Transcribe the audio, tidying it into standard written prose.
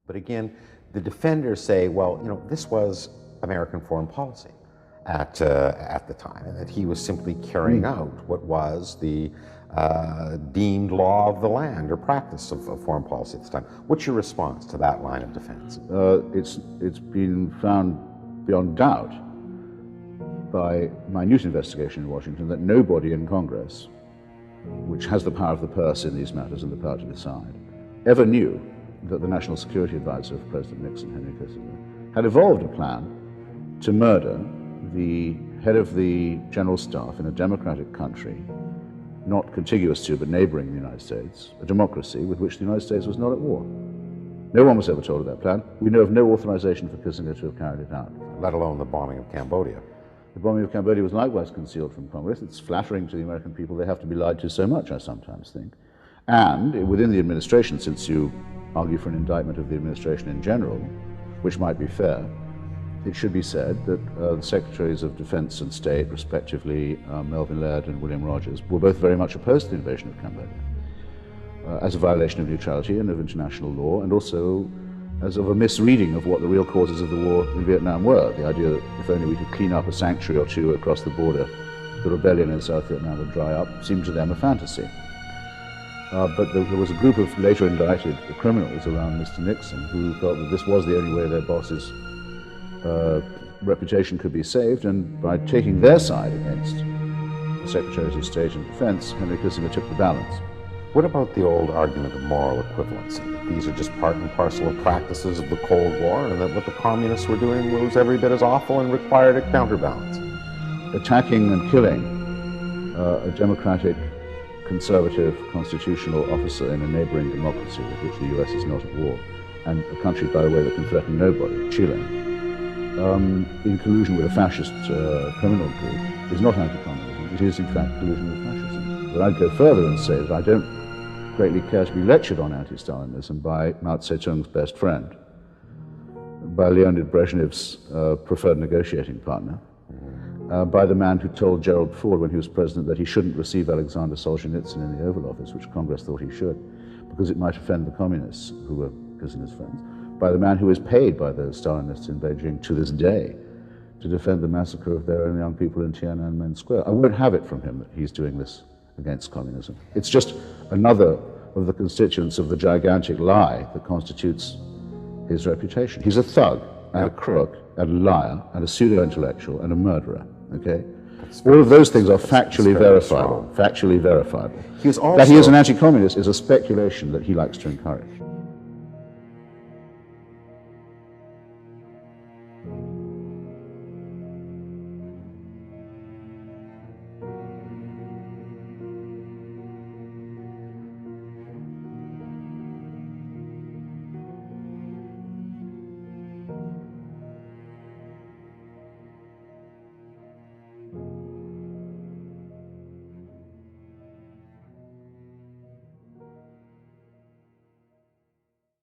But again, the defenders say, well, this was American foreign policy at the time, and that he was simply carrying out what was the deemed law of the land or practice of foreign policy at the time. What's your response to that line of defense? It's been found beyond doubt by minute investigation in Washington that nobody in Congress, which has the power of the purse in these matters and the power to decide, ever knew that the National Security Advisor of President Nixon, Henry Kissinger, had evolved a plan to murder the head of the General Staff in a democratic country, not contiguous to but neighboring the United States, a democracy with which the United States was not at war. No one was ever told of that plan. We know of no authorization for Kissinger to have carried it out. Let alone the bombing of Cambodia. The bombing of Cambodia was likewise concealed from Congress. It's flattering to the American people. They have to be lied to so much, I sometimes think. And within the administration, since you argue for an indictment of the administration in general, which might be fair, it should be said that the Secretaries of Defense and State, respectively Melvin Laird and William Rogers, were both very much opposed to the invasion of Cambodia as a violation of neutrality and of international law, and also as of a misreading of what the real causes of the war in Vietnam were. The idea that if only we could clean up a sanctuary or two across the border, the rebellion in South Vietnam would dry up seemed to them a fantasy. But there was a group of later indicted criminals around Mr. Nixon who felt that this was the only way their boss's reputation could be saved, and by taking their side against the Secretaries of State and Defense, Henry Kissinger took the balance. What about the old argument of moral equivalency? These are just part and parcel of practices of the Cold War, and that what the communists were doing was every bit as awful and required a counterbalance. Attacking and killing a democratic, conservative, constitutional officer in a neighboring democracy with which the US is not at war, and a country, by the way, that can threaten nobody, Chile, in collusion with a fascist criminal group, is not anti-communism. It is, in fact, collusion with fascism. But I'd go further and say that I don't greatly care to be lectured on anti-Stalinism by Mao Zedong's best friend, by Leonid Brezhnev's preferred negotiating partner, by the man who told Gerald Ford when he was president that he shouldn't receive Alexander Solzhenitsyn in the Oval Office, which Congress thought he should, because it might offend the communists who were Kissinger's friends, by the man who is paid by the Stalinists in Beijing to this day to defend the massacre of their own young people in Tiananmen Square. I won't have it from him that he's doing this against communism. It's just another of the constituents of the gigantic lie that constitutes his reputation. He's a thug, and a crook, and a liar, and a pseudo-intellectual, and a murderer, okay? All of those things are factually verifiable. Factually verifiable. That he is an anti-communist is a speculation that he likes to encourage.